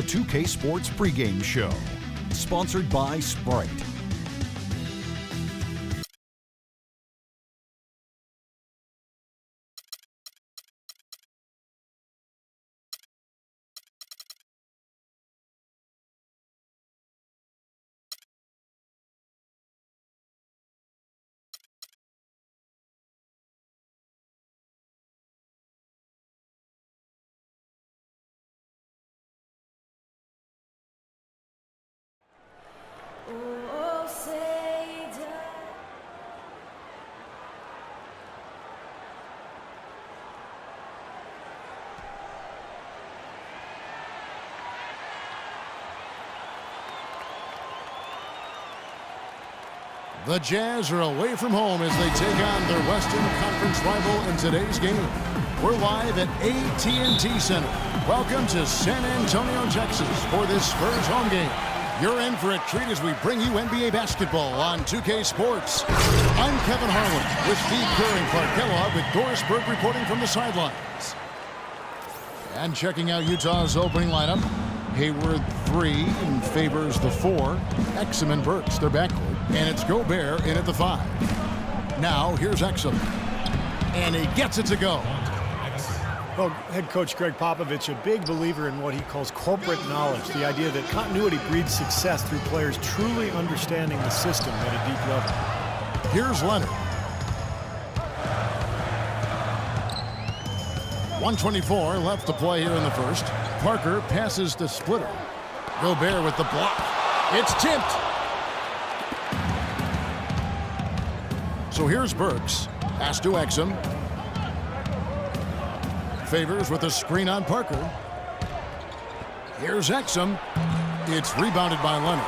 2K Sports pregame show, sponsored by Sprite. The Jazz are away from home as they take on their Western Conference rival in today's game. We're live at AT&T Center. Welcome to San Antonio, Texas for this Spurs home game. You're in for a treat as we bring you NBA basketball on 2K Sports. I'm Kevin Harlan with Steve Kerr and Clark Kellogg with Doris Burke reporting from the sidelines. And checking out Utah's opening lineup. Hayward 3 and Favors the 4. Exum and Burks, their backcourt. And it's Gobert in at the 5. Now here's Exum. And he gets it to go. Well, head coach Greg Popovich, a big believer in what he calls corporate knowledge, the idea that continuity breeds success through players truly understanding the system at a deep level. Here's Leonard. 1:24 left to play here in the first. Parker passes to Splitter. Gobert with the block. It's tipped. So here's Burks. Pass to Exum. Favors with a screen on Parker. Here's Exum. It's rebounded by Leonard.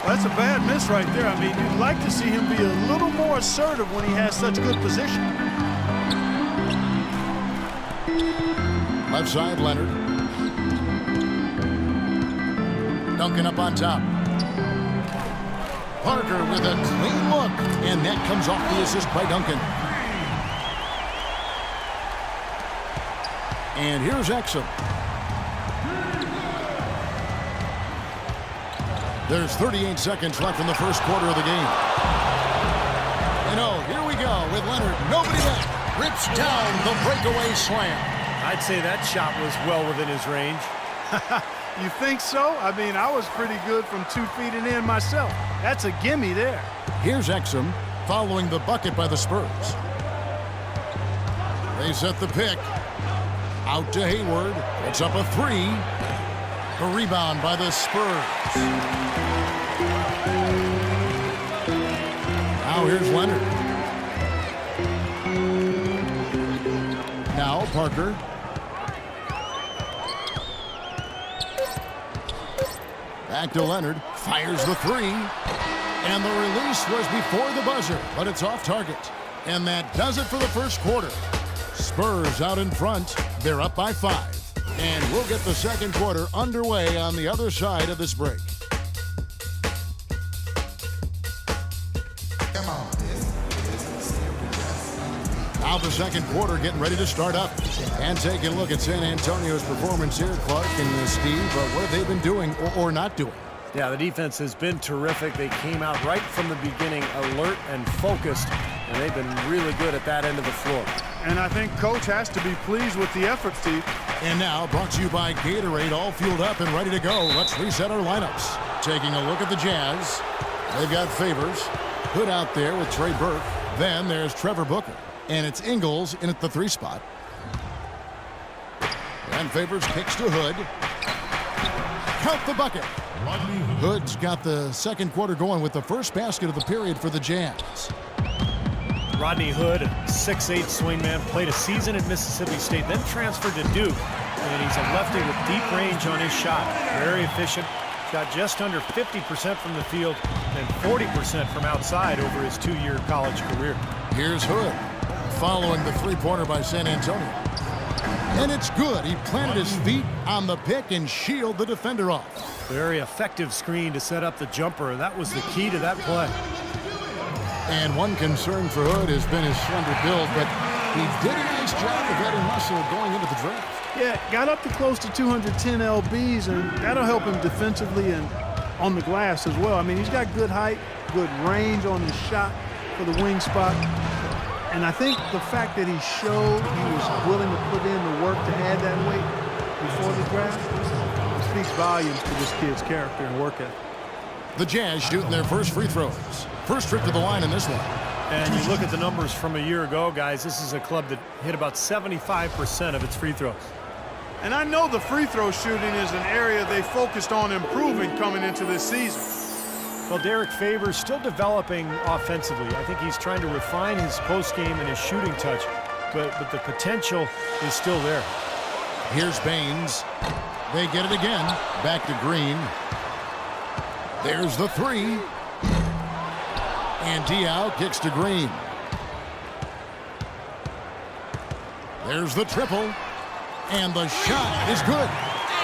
Well, that's a bad miss right there. I mean, you'd like to see him be a little more assertive when he has such good position. Left side, Leonard. Duncan up on top. Parker with a clean look. And that comes off the assist by Duncan. And here's Exum. There's 38 seconds left in the first quarter of the game. And oh, here we go with Leonard. Nobody back. Rips down the breakaway slam. I'd say that shot was well within his range. You think so? I mean, I was pretty good from 2 feet and in myself. That's a gimme there. Here's Exum following the bucket by the Spurs. They set the pick. Out to Hayward. It's up a 3. A rebound by the Spurs. Now here's Leonard. Now Parker. Back to Leonard. Fires the 3. And the release was before the buzzer, but it's off target. And that does it for the first quarter. Spurs out in front. They're up by 5. And we'll get the second quarter underway on the other side of this break. Now the second quarter getting ready to start up. And taking a look at San Antonio's performance here, Clark and Steve. What have they been doing or not doing? Yeah, the defense has been terrific. They came out right from the beginning alert and focused, and they've been really good at that end of the floor. And I think Coach has to be pleased with the effort, Steve. And now, brought to you by Gatorade, all fueled up and ready to go. Let's reset our lineups. Taking a look at the Jazz. They've got Favors. Hood out there with Trey Burke. Then there's Trevor Booker. And it's Ingles in at the 3 spot. And Favors kicks to Hood. Count the bucket. Hood's got the second quarter going with the first basket of the period for the Jazz. Rodney Hood, 6'8" swingman, played a season at Mississippi State, then transferred to Duke. And he's a lefty with deep range on his shot. Very efficient. Shot just under 50% from the field and 40% from outside over his 2-year college career. Here's Hood following the 3-pointer by San Antonio. And it's good. He planted his feet on the pick and shielded the defender off. Very effective screen to set up the jumper, and that was the key to that play. And one concern for Hood has been his slender build, but He did a nice job of adding muscle going into the draft. Yeah, got up to close to 210 lbs, and that'll help him defensively and on the glass as well. I mean, he's got good height, good range on his shot for the wing spot. And I think the fact that he showed he was willing to put in the work to add that weight before the draft speaks volumes to this kid's character and work ethic. The Jazz shooting their first free throws. First trip to the line in this one. And you look at the numbers from a year ago, guys, this is a club that hit about 75% of its free throws. And I know the free throw shooting is an area they focused on improving coming into this season. Well, Derek Favors still developing offensively. I think he's trying to refine his post game and his shooting touch, but the potential is still there. Here's Baines. They get it again. Back to Green. There's the three. And Diaw kicks to Green. There's the triple. And the shot is good.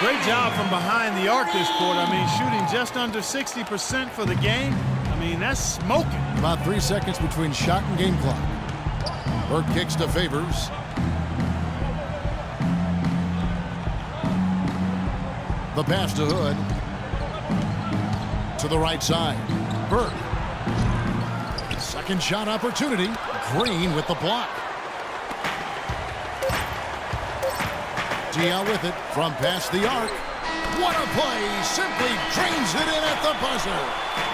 Great job from behind the arc this quarter. I mean, shooting just under 60% for the game. I mean, that's smoking. About 3 seconds between shot and game clock. Burke kicks to Favors. The pass to Hood. To the right side. Burke. Second shot opportunity. Green with the block. Diaw with it from past the arc. What a play! Simply drains it in at the buzzer.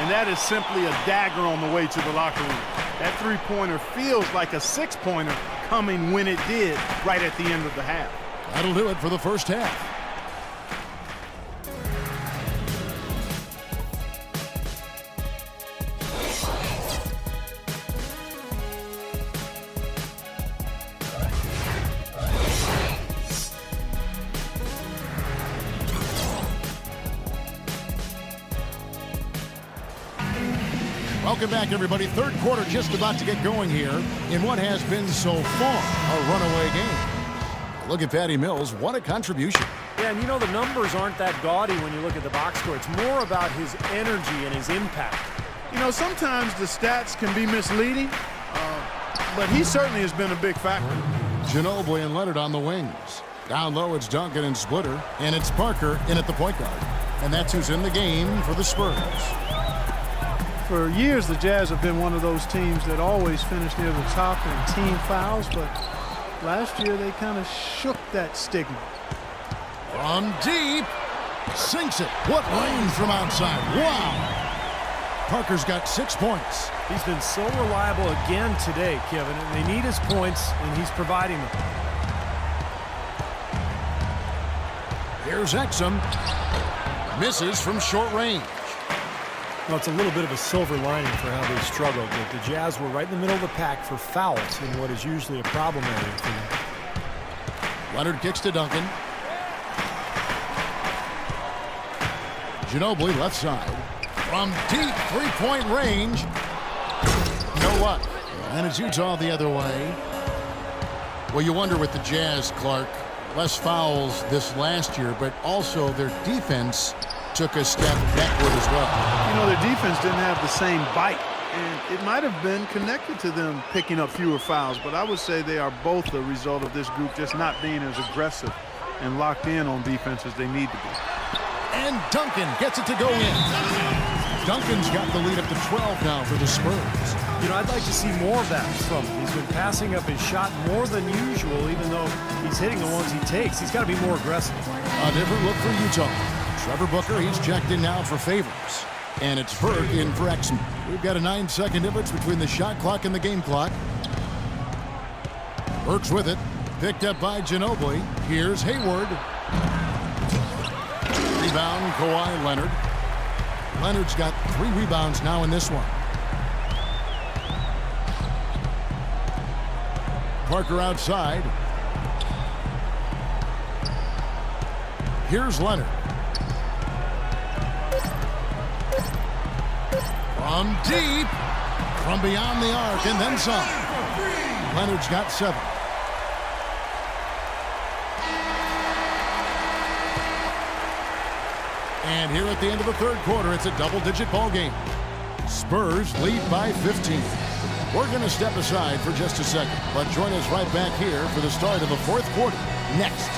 And that is simply a dagger on the way to the locker room. That three-pointer feels like a six-pointer coming when it did right at the end of the half. That'll do it for the first half. Welcome back, everybody. Third quarter just about to get going here in what has been so far a runaway game. Look at Patty Mills. What a contribution. Yeah, and you know the numbers aren't that gaudy when you look at the box score. It's more about his energy and his impact. You know, sometimes the stats can be misleading, but he certainly has been a big factor. Ginobili and Leonard on the wings. Down low, it's Duncan and Splitter, and it's Parker in at the point guard. And that's who's in the game for the Spurs. For years, the Jazz have been one of those teams that always finish near the top in team fouls, but last year they kind of shook that stigma. From deep, sinks it. What range from outside. Wow. Parker's got 6 points. He's been so reliable again today, Kevin, and they need his points, and he's providing them. Here's Exum. Misses from short range. Well, it's a little bit of a silver lining for how they struggled. The Jazz were right in the middle of the pack for fouls in what is usually a problem area for them. Leonard kicks to Duncan. Ginobili left side. From deep three-point range. No luck. And it's Utah the other way. Well, you wonder with the Jazz, Clark. Less fouls this last year, but also their defense took a step backward as well. You know, their defense didn't have the same bite, and it might have been connected to them picking up fewer fouls, but I would say they are both a result of this group just not being as aggressive and locked in on defense as they need to be. And Duncan gets it to go in. Duncan's got the lead up to 12 now for the Spurs. You know, I'd like to see more of that from him. He's been passing up his shot more than usual, even though he's hitting the ones he takes. He's got to be more aggressive. A different look for Utah. Trevor Booker, he's checked in now for Favors. And it's Burke in for Exum. We've got a 9-second difference between the shot clock and the game clock. Burke's with it. Picked up by Ginobili. Here's Hayward. Rebound, Kawhi Leonard. Leonard's got 3 rebounds now in this one. Parker outside. Here's Leonard. From deep, from beyond the arc, and then some. Leonard's got 7. And here at the end of the third quarter, it's a double-digit ball game. Spurs lead by 15. We're going to step aside for just a second, but join us right back here for the start of the fourth quarter next.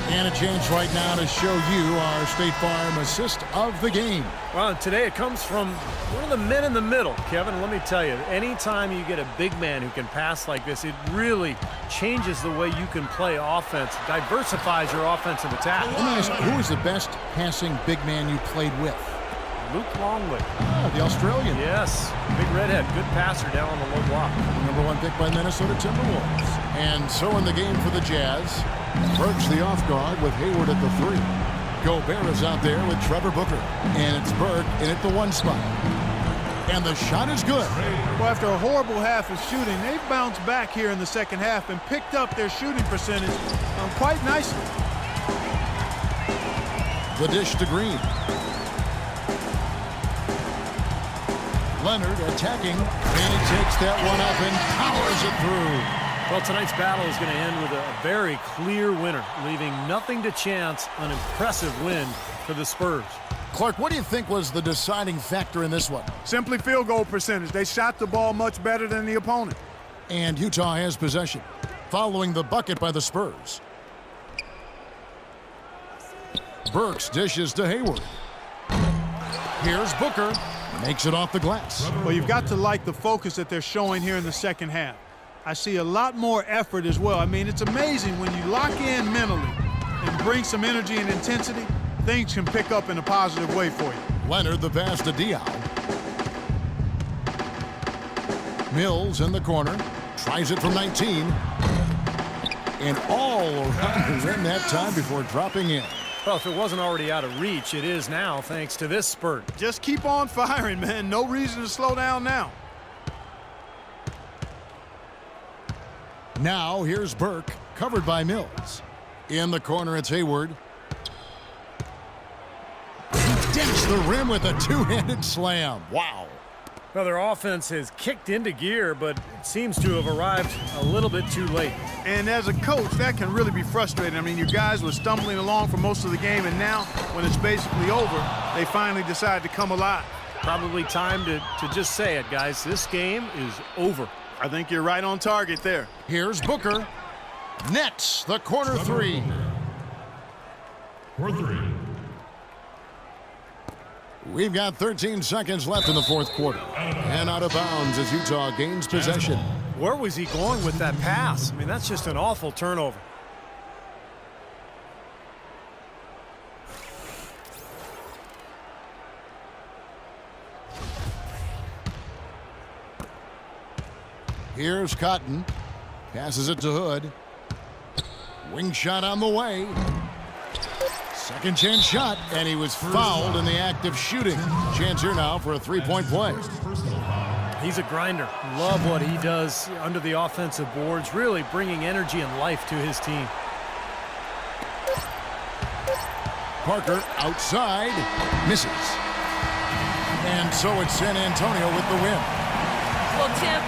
And a chance right now to show you our State Farm assist of the game. Well, today it comes from one of the men in the middle. Kevin, let me tell you, anytime you get a big man who can pass like this, it really changes the way you can play offense, diversifies your offensive attack. Let me ask, who is the best passing big man you played with? Luke Longley. Oh, the Australian. Yes, big redhead, good passer down on the low block. #1 pick by Minnesota Timberwolves. And so in the game for the Jazz, Burks the off guard with Hayward at the 3. Gobert is out there with Trevor Booker. And it's Burke in at the 1 spot. And the shot is good. Well, after a horrible half of shooting, they've bounced back here in the second half and picked up their shooting percentage quite nicely. The dish to Green. Leonard attacking, and he takes that one up and powers it through. Well, tonight's battle is going to end with a very clear winner, leaving nothing to chance. An impressive win for the Spurs. Clark, what do you think was the deciding factor in this one? Simply field goal percentage. They shot the ball much better than the opponent. And Utah has possession, following the bucket by the Spurs. Burks dishes to Hayward. Here's Booker. Makes it off the glass. Well, you've got to like the focus that they're showing here in the second half. I see a lot more effort as well. I mean, it's amazing when you lock in mentally and bring some energy and intensity, things can pick up in a positive way for you. Leonard the pass to Diaw. Mills in the corner. Tries it from 19. And all around the rim that time before dropping in. Well, if it wasn't already out of reach, it is now thanks to this spurt. Just keep on firing, man. No reason to slow down now. Now here's Burke, covered by Mills. In the corner, it's Hayward. He dents the rim with a two-handed slam. Wow. Well, their offense has kicked into gear, but it seems to have arrived a little bit too late. And as a coach, that can really be frustrating. I mean, your guys were stumbling along for most of the game, and now, when it's basically over, they finally decide to come alive. Probably time to just say it, guys. This game is over. I think you're right on target there. Here's Booker. Nets the corner 3. For 3. We've got 13 seconds left in the fourth quarter. And out of bounds as Utah gains possession. Where was he going with that pass? I mean, that's just an awful turnover. Here's Cotton. Passes it to Hood. Wing shot on the way. Second chance shot, and he was fouled in the act of shooting. Chance here now for a three-point play. He's a grinder. Love what he does under the offensive boards, really bringing energy and life to his team. Parker outside, misses. And so it's San Antonio with the win. Well, Tim,